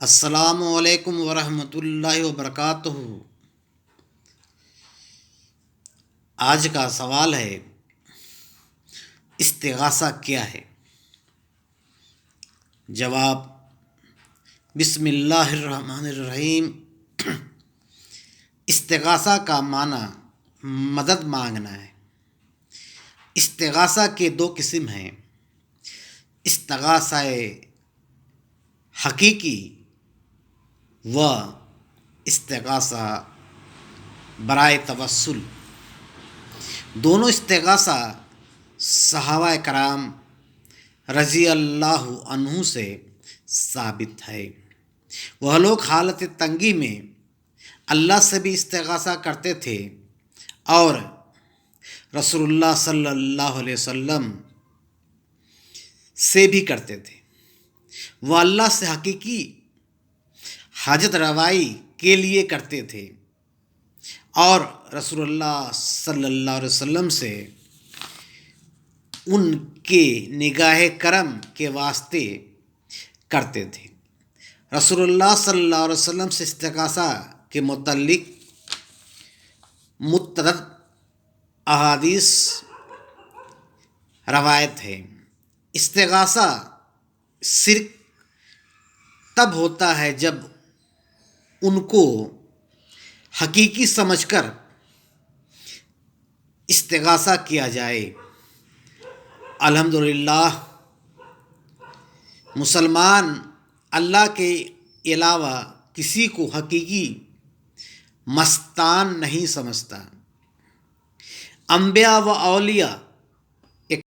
السلام علیکم ورحمۃ اللہ وبرکاتہ۔ آج کا سوال ہے، استغاثہ کیا ہے؟ جواب: بسم اللہ الرحمن الرحیم۔ استغاثہ کا معنی مدد مانگنا ہے۔ استغاثہ کے دو قسم ہیں، استغاثہ حقیقی و استغاثہ برائے توسل۔ دونوں استغاثہ صحابہ کرام رضی اللہ عنہ سے ثابت ہے۔ وہ لوگ حالت تنگی میں اللہ سے بھی استغاثہ کرتے تھے اور رسول اللہ صلی اللہ علیہ وسلم سے بھی کرتے تھے۔ وہ اللہ سے حقیقی حاجت روائی کے لیے کرتے تھے اور رسول اللہ صلی اللہ علیہ وسلم سے ان کے نگاہ کرم کے واسطے کرتے تھے۔ رسول اللہ صلی اللہ علیہ وسلم سے استغاثہ کے متعلق متعدد احادیث روایت ہے۔ استغاثہ صرف تب ہوتا ہے جب ان کو حقیقی سمجھ کر استغاثہ کیا جائے۔ الحمدللہ مسلمان اللہ کے علاوہ کسی کو حقیقی مستعان نہیں سمجھتا۔ انبیاء و اولیاء